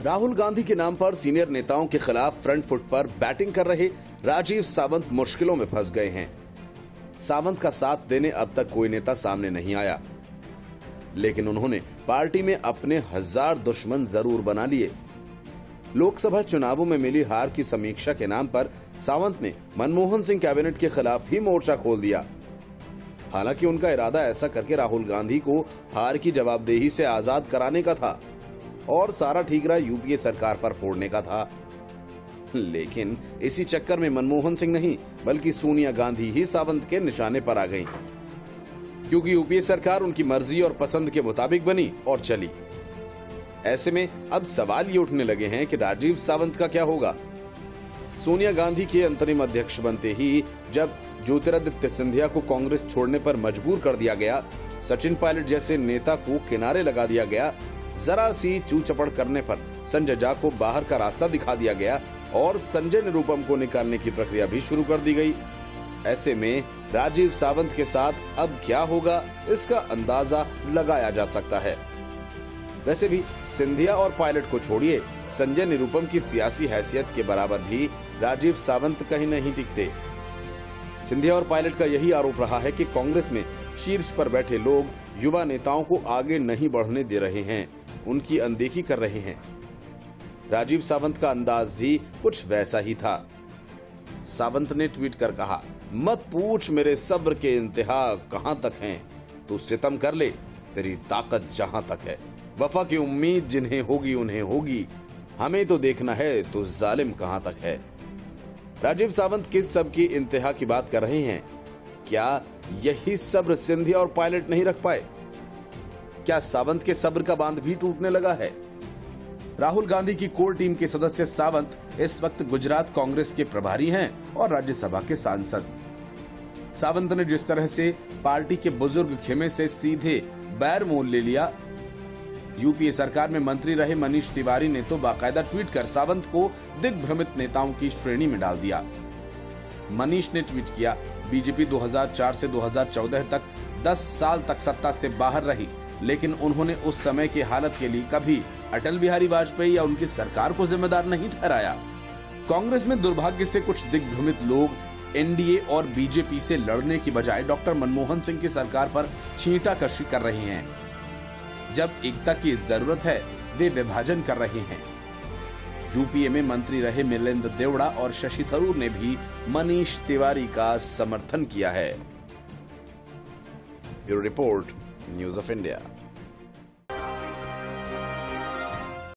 राहुल गांधी के नाम पर सीनियर नेताओं के खिलाफ फ्रंट फुट पर बैटिंग कर रहे राजीव सावंत मुश्किलों में फंस गए हैं। सावंत का साथ देने अब तक कोई नेता सामने नहीं आया, लेकिन उन्होंने पार्टी में अपने 1000 दुश्मन जरूर बना लिए। लोकसभा चुनावों में मिली हार की समीक्षा के नाम पर सावंत ने मनमोहन सिंह कैबिनेट के खिलाफ ही मोर्चा खोल दिया। हालांकि उनका इरादा ऐसा करके राहुल गांधी को हार की जवाबदेही से आजाद कराने का था और सारा ठीकरा यूपीए सरकार पर फोड़ने का था। लेकिन इसी चक्कर में मनमोहन सिंह नहीं बल्कि सोनिया गांधी ही सावंत के निशाने पर आ गईं, क्योंकि यूपीए सरकार उनकी मर्जी और पसंद के मुताबिक बनी और चली। ऐसे में अब सवाल ये उठने लगे हैं कि राजीव सावंत का क्या होगा। सोनिया गांधी के अंतरिम अध्यक्ष बनते ही जब ज्योतिरादित्य सिंधिया को कांग्रेस छोड़ने पर मजबूर कर दिया गया, सचिन पायलट जैसे नेता को किनारे लगा दिया गया, जरा सी चूचपड़ करने पर संजय झा को बाहर का रास्ता दिखा दिया गया और संजय निरुपम को निकालने की प्रक्रिया भी शुरू कर दी गई। ऐसे में राजीव सावंत के साथ अब क्या होगा, इसका अंदाजा लगाया जा सकता है। वैसे भी सिंधिया और पायलट को छोड़िए, संजय निरुपम की सियासी हैसियत के बराबर भी राजीव सावंत कहीं नहीं टिकते। सिंधिया और पायलट का यही आरोप रहा है कि कांग्रेस में शीर्ष पर बैठे लोग युवा नेताओं को आगे नहीं बढ़ने दे रहे हैं, उनकी अनदेखी कर रहे हैं। राजीव सावंत का अंदाज भी कुछ वैसा ही था। सावंत ने ट्वीट कर कहा, मत पूछ मेरे सब्र के इंतहा कहां तक हैं, तू सितम कर ले, तेरी ताकत जहां तक है। वफा की उम्मीद जिन्हें होगी उन्हें होगी, हमें तो देखना है तो जालिम कहां तक है। राजीव सावंत किस सब की इंतहा की बात कर रहे हैं? क्या यही सब्र सिंधिया और पायलट नहीं रख पाए? क्या सावंत के सब्र का बांध भी टूटने लगा है? राहुल गांधी की कोर टीम के सदस्य सावंत इस वक्त गुजरात कांग्रेस के प्रभारी हैं और राज्यसभा के सांसद। सावंत ने जिस तरह से पार्टी के बुजुर्ग खेमे से सीधे बैर मोल ले लिया, यूपीए सरकार में मंत्री रहे मनीष तिवारी ने तो बाकायदा ट्वीट कर सावंत को दिग्भ्रमित नेताओं की श्रेणी में डाल दिया। मनीष ने ट्वीट किया, बीजेपी 2004 से 2014 तक 10 साल तक सत्ता से बाहर रही, लेकिन उन्होंने उस समय की हालत के लिए कभी अटल बिहारी वाजपेयी या उनकी सरकार को जिम्मेदार नहीं ठहराया। कांग्रेस में दुर्भाग्य से कुछ दिग्भ्रमित लोग एनडीए और बीजेपी से लड़ने की बजाय डॉक्टर मनमोहन सिंह की सरकार पर छींटाकशी कर रहे हैं। जब एकता की जरूरत है, वे विभाजन कर रहे हैं। यूपीए में मंत्री रहे मिलिंद देवड़ा और शशि थरूर ने भी मनीष तिवारी का समर्थन किया है। Bureau report, news of India.